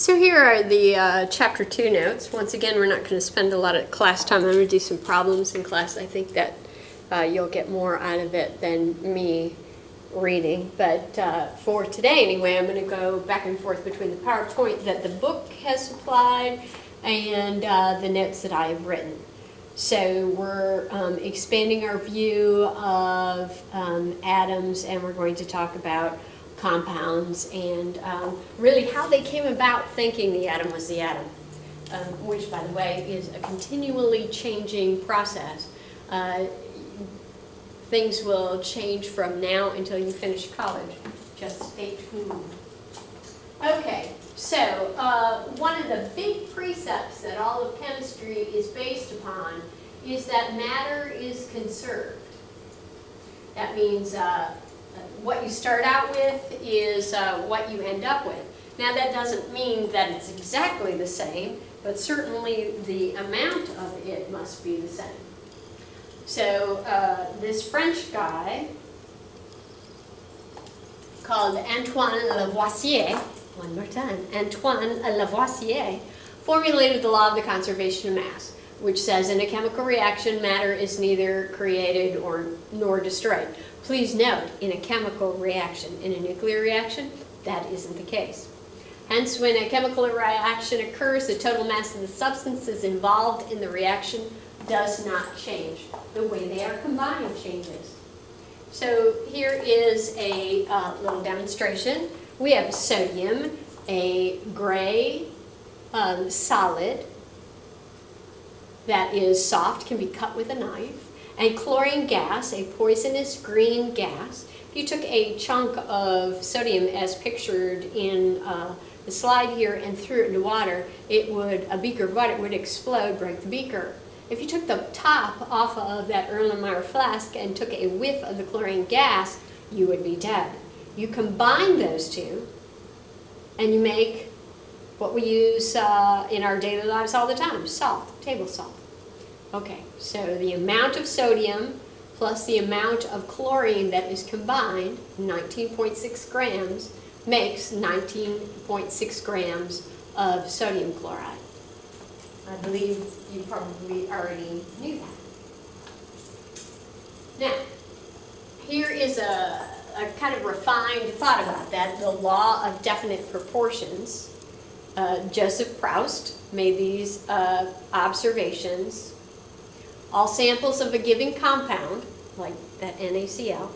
So here are the chapter 2 notes. Once again, we're not going to spend a lot of class time. I'm going to do some problems in class. I think that you'll get more out of it than me reading. But for today anyway, I'm going to go back and forth between the PowerPoint that the book has supplied and the notes that I have written. So we're expanding our view of atoms, and we're going to talk about compounds and really how they came about thinking the atom was the atom, which, by the way, is a continually changing process. Things will change from now until you finish college. Just stay tuned. Okay, so one of the big precepts that all of chemistry is based upon is that matter is conserved. That means what you start out with is what you end up with. Now that doesn't mean that it's exactly the same, but certainly the amount of it must be the same. So this French guy called Antoine Lavoisier, one more time, Antoine Lavoisier, formulated the law of the conservation of mass, which says in a chemical reaction, matter is neither created nor destroyed. Please note, in a chemical reaction, in a nuclear reaction, that isn't the case. Hence, when a chemical reaction occurs, the total mass of the substances involved in the reaction does not change. The way they are combined changes. So here is a little demonstration. We have sodium, a gray solid that is soft, can be cut with a knife, and chlorine gas, a poisonous green gas. If you took a chunk of sodium as pictured in the slide here and threw it into water, a beaker of water would explode, break the beaker. If you took the top off of that Erlenmeyer flask and took a whiff of the chlorine gas, you would be dead. You combine those two and you make what we use in our daily lives all the time, salt, table salt. Okay, so the amount of sodium plus the amount of chlorine that is combined, 19.6 grams, makes 19.6 grams of sodium chloride. I believe you probably already knew that. Now, here is a kind of refined thought about that, the law of definite proportions. Joseph Proust made these observations. All samples of a given compound, like that NaCl,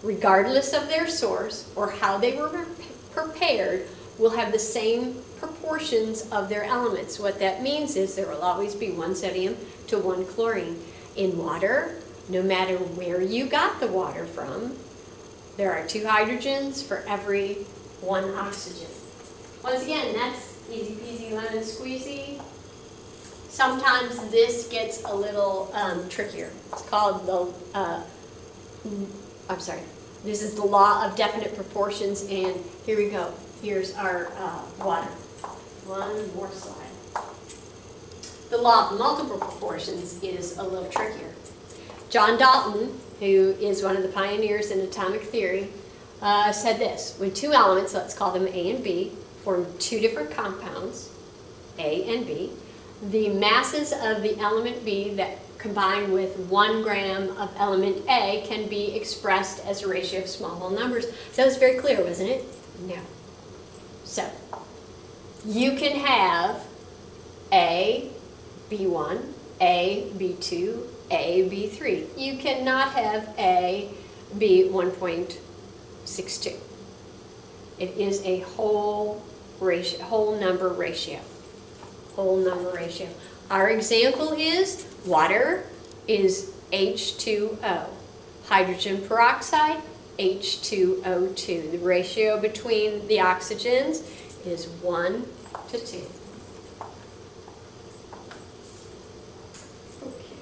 regardless of their source or how they were prepared, will have the same proportions of their elements. What that means is there will always be one sodium to one chlorine. In water, no matter where you got the water from, there are 2 hydrogens for every 1 oxygen. Once again, that's easy peasy lemon squeezy. Sometimes this gets a little trickier. It's called this is the law of definite proportions, and here we go. Here's our water. One more slide. The law of multiple proportions is a little trickier. John Dalton, who is one of the pioneers in atomic theory, said this: when 2 elements, let's call them A and B, form 2 different compounds, A and B, the masses of the element B that combine with 1 gram of element A can be expressed as a ratio of small whole numbers. So that was very clear, wasn't it? No. So, you can have A, B1, A, B2, A, B3. You cannot have A, B 1.62. It is a whole number ratio. Whole number ratio. Our example is water is H2O. Hydrogen peroxide, H2O2. The ratio between the oxygens is 1 to 2. Okay.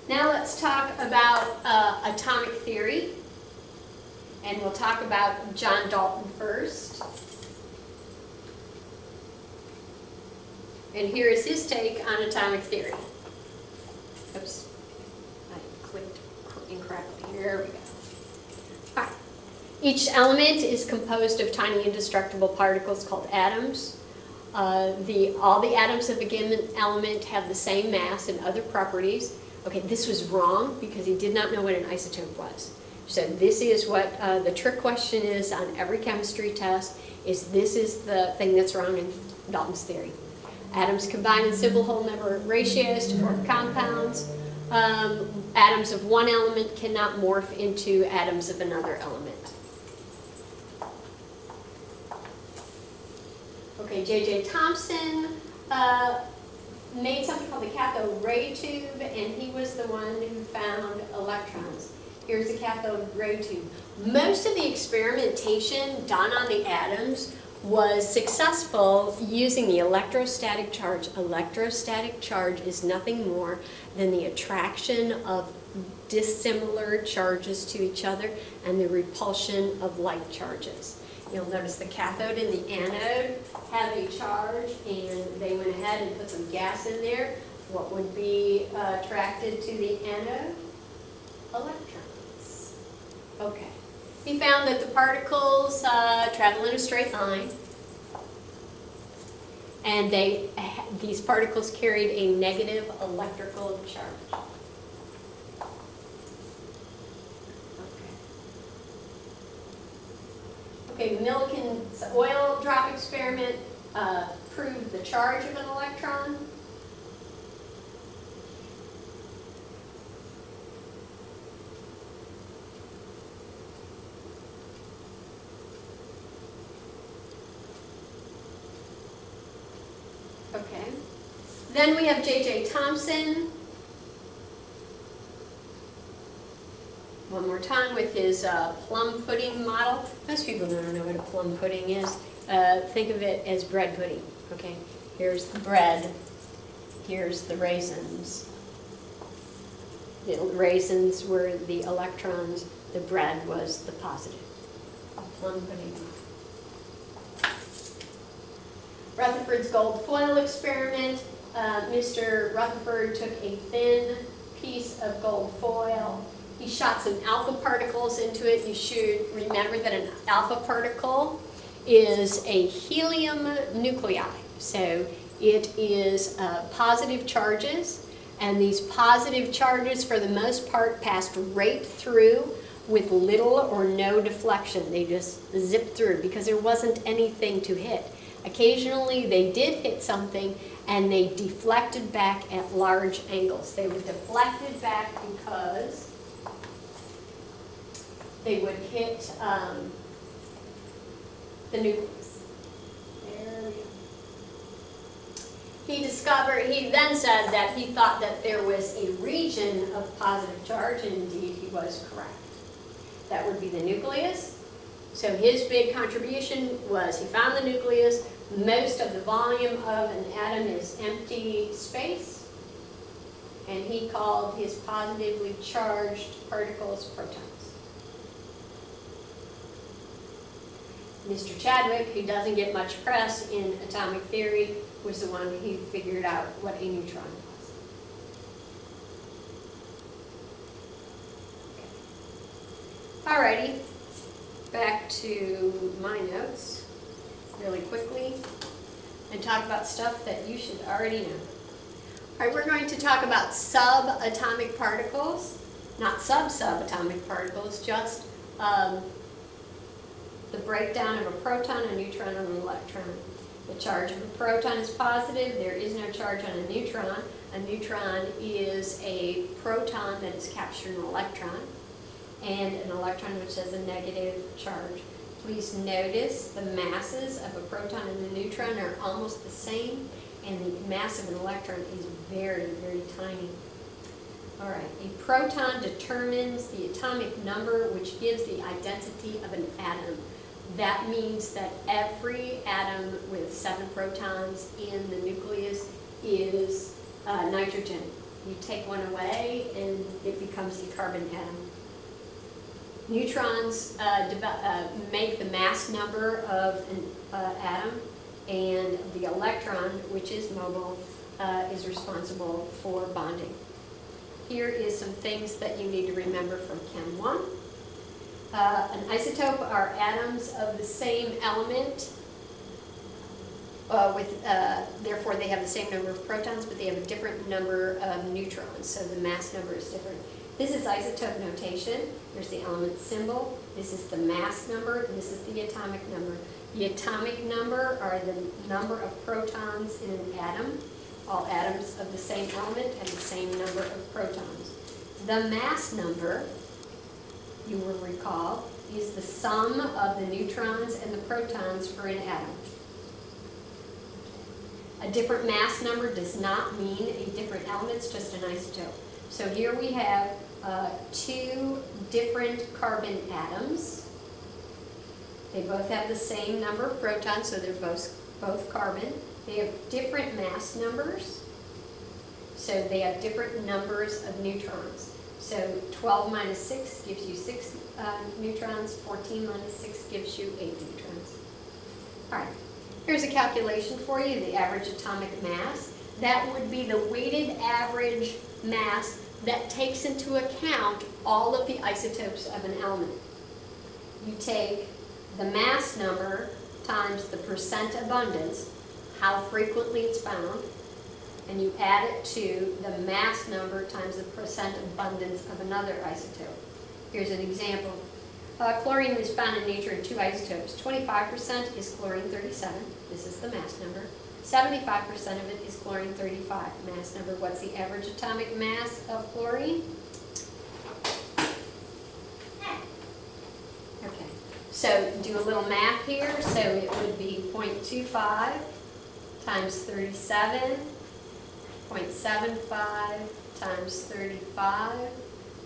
Now let's talk about atomic theory. And we'll talk about John Dalton first. And here is his take on atomic theory. Oops, I clicked incorrectly. Here we go. All right. Each element is composed of tiny indestructible particles called atoms. All the atoms of a given element have the same mass and other properties. Okay, this was wrong because he did not know what an isotope was. So this is what the trick question is on every chemistry test, this is the thing that's wrong in Dalton's theory. Atoms combine in simple whole number ratios to form compounds. Atoms of one element cannot morph into atoms of another element. Okay, J.J. Thomson made something called the cathode ray tube, and he was the one who found electrons. Here's the cathode ray tube. Most of the experimentation done on the atoms was successful using the electrostatic charge. Electrostatic charge is nothing more than the attraction of dissimilar charges to each other and the repulsion of like charges. You'll notice the cathode and the anode have a charge, and they went ahead and put some gas in there. What would be attracted to the anode? Electrons. Okay. He found that the particles travel in a straight line, and these particles carried a negative electrical charge. Okay, Millikan's oil drop experiment proved the charge of an electron. Okay. Then we have J.J. Thomson. One more time with his plum pudding model. Most people don't know what a plum pudding is. Think of it as bread pudding. Okay, here's the bread. Here's the raisins. The raisins were the electrons. The bread was the positive. A plum pudding. Rutherford's gold foil experiment. Mr. Rutherford took a thin piece of gold foil. He shot some alpha particles into it. You should remember that an alpha particle is a helium nuclei. So it is positive charges, and these positive charges for the most part passed right through with little or no deflection. They just zipped through because there wasn't anything to hit. Occasionally they did hit something and they deflected back at large angles. They were deflected back because they would hit the nucleus. There we go. He then said that he thought that there was a region of positive charge, and indeed he was correct. That would be the nucleus. So his big contribution was he found the nucleus. Most of the volume of an atom is empty space, and he called his positively charged particles protons. Mr. Chadwick, who doesn't get much press in atomic theory, was the one who figured out what a neutron was. Alrighty, back to my notes really quickly and talk about stuff that you should already know. Alright, we're going to talk about subatomic particles, not subatomic particles, just the breakdown of a proton, a neutron, and an electron. The charge of a proton is positive. There is no charge on a neutron. A neutron is a proton that has captured an electron, and an electron which has a negative charge. Please notice the masses of a proton and a neutron are almost the same, and the mass of an electron is very, very tiny. All right, a proton determines the atomic number, which gives the identity of an atom. That means that every atom with 7 protons in the nucleus is nitrogen. You take one away and it becomes a carbon atom. Neutrons make the mass number of an atom, and the electron, which is mobile, is responsible for bonding. Here is some things that you need to remember from Chem 1. An isotope are atoms of the same element therefore they have the same number of protons, but they have a different number of neutrons, so the mass number is different. This is isotope notation. Here's the element symbol. This is the mass number, and this is the atomic number. The atomic number are the number of protons in an atom. All atoms of the same element have the same number of protons. The mass number, you will recall, is the sum of the neutrons and the protons for an atom. A different mass number does not mean a different element, it's just an isotope. So here we have two different carbon atoms. They both have the same number of protons, so they're both carbon. They have different mass numbers, so they have different numbers of neutrons. So 12 minus 6 gives you 6 neutrons, 14 minus 6 gives you 8 neutrons. All right, here's a calculation for you, the average atomic mass. That would be the weighted average mass that takes into account all of the isotopes of an element. You take the mass number times the percent abundance, how frequently it's found, and you add it to the mass number times the percent abundance of another isotope. Here's an example. Chlorine is found in nature in two isotopes. 25% is chlorine-37, this is the mass number. 75% of it is chlorine-35, mass number. What's the average atomic mass of chlorine? Okay, so do a little math here. So it would be 0.25 times 37, 0.75 times 35.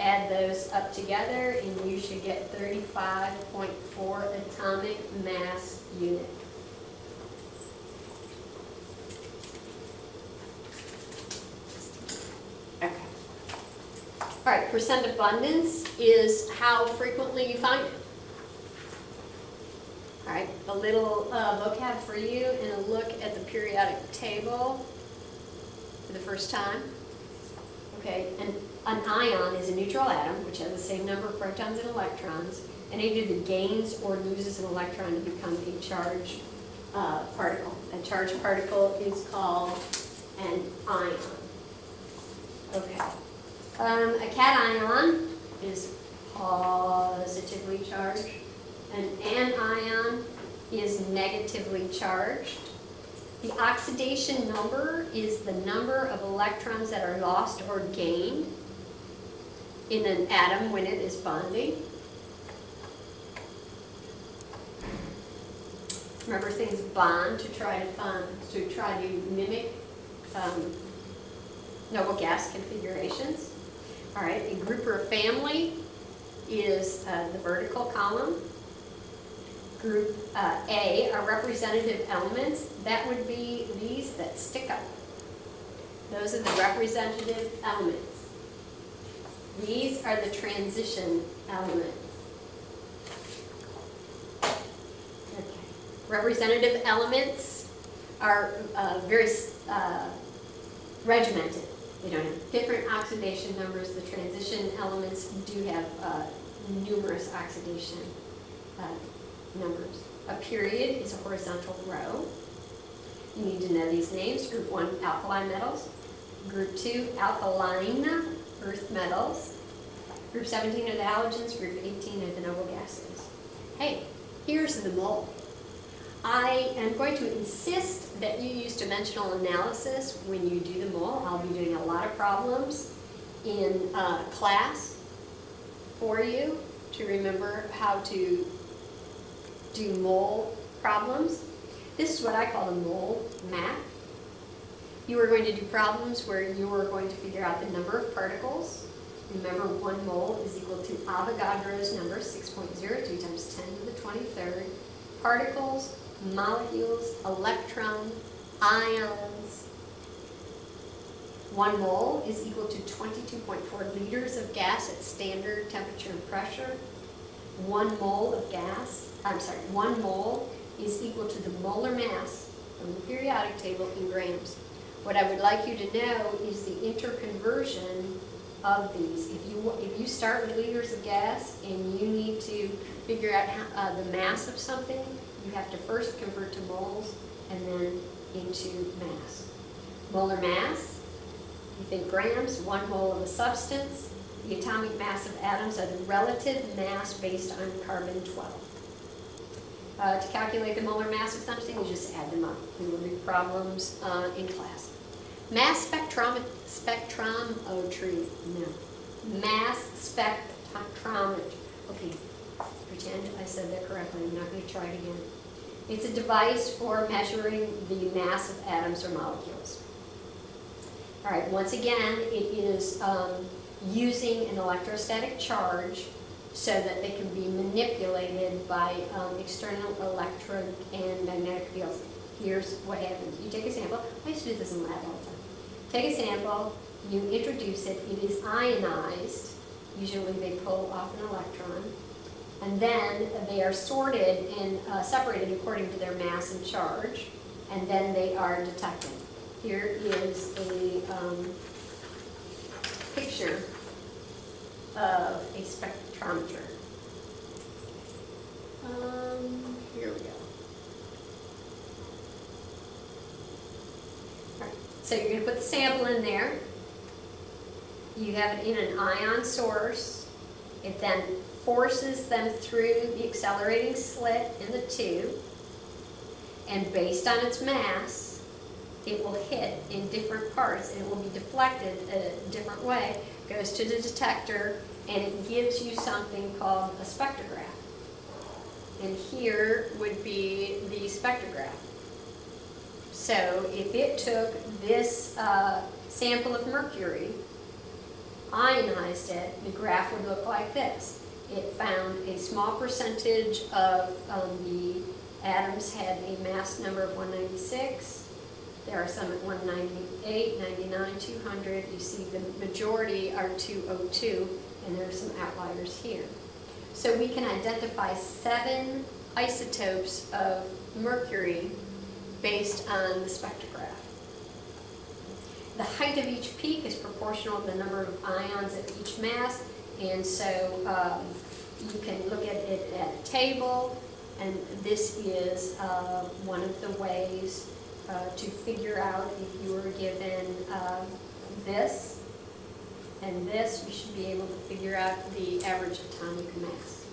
Add those up together and you should get 35.4 atomic mass unit. Okay. All right, percent abundance is how frequently you find it. All right, a little vocab for you and a look at the periodic table for the first time. Okay, and an ion is a neutral atom which has the same number of protons and electrons, and it either gains or loses an electron to become a charged particle. A charged particle is called an ion. Okay, a cation is positively charged. An anion is negatively charged. The oxidation number is the number of electrons that are lost or gained in an atom when it is bonding. Remember, things bond to try to mimic noble gas configurations. All right, a group or a family is the vertical column. Group A are representative elements. That would be these that stick up. Those are the representative elements. These are the transition elements. Okay. Representative elements are very regimented. They don't have different oxidation numbers. The transition elements do have numerous oxidation numbers. A period is a horizontal row. You need to know these names. Group 1, alkali metals. Group 2, alkaline earth metals. Group 17 are the halogens. Group 18 are the noble gases. Hey, here's the mole. I am going to insist that you use dimensional analysis when you do the mole. I'll be doing a lot of problems in class for you to remember how to do mole problems. This is what I call the mole map. You are going to do problems where you are going to figure out the number of particles. Remember, 1 mole is equal to Avogadro's number, 6.02 times 10 to the 23rd. Particles, molecules, electron, ions. 1 mole is equal to 22.4 liters of gas at standard temperature and pressure. 1 mole of gas, 1 mole is equal to the molar mass from the periodic table in grams. What I would like you to know is the interconversion of these. If you start with liters of gas and you need to figure out the mass of something, you have to first convert to moles and then into mass. Molar mass, you think grams, 1 mole of a substance. The atomic mass of atoms are the relative mass based on carbon-12. To calculate the molar mass of something, you just add them up. We will do problems in class. Mass spectrometry, no. Mass spectrometry. Okay, pretend I said that correctly. I'm not going to try it again. It's a device for measuring the mass of atoms or molecules. All right, once again, it is using an electrostatic charge so that they can be manipulated by external electric and magnetic fields. Here's what happens. You take a sample. I used to do this in the lab all the time. Take a sample, you introduce it, it is ionized. Usually they pull off an electron. And then they are sorted and separated according to their mass and charge. And then they are detected. Here is a picture of a spectrometer. Here we go. All right. So you're going to put the sample in there. You have it in an ion source. It then forces them through the accelerating slit in the tube. And based on its mass, it will hit in different parts and it will be deflected a different way, goes to the detector, and it gives you something called a spectrograph. And here would be the spectrograph. So if it took this sample of mercury, ionized it, the graph would look like this. It found a small percentage of the atoms had a mass number of 196. There are some at 198, 99, 200. You see the majority are 202, and there are some outliers here. So we can identify 7 isotopes of mercury based on the spectrograph. The height of each peak is proportional to the number of ions at each mass, and so you can look at it at a table, and this is one of the ways to figure out if you were given this and this, you should be able to figure out the average atomic mass.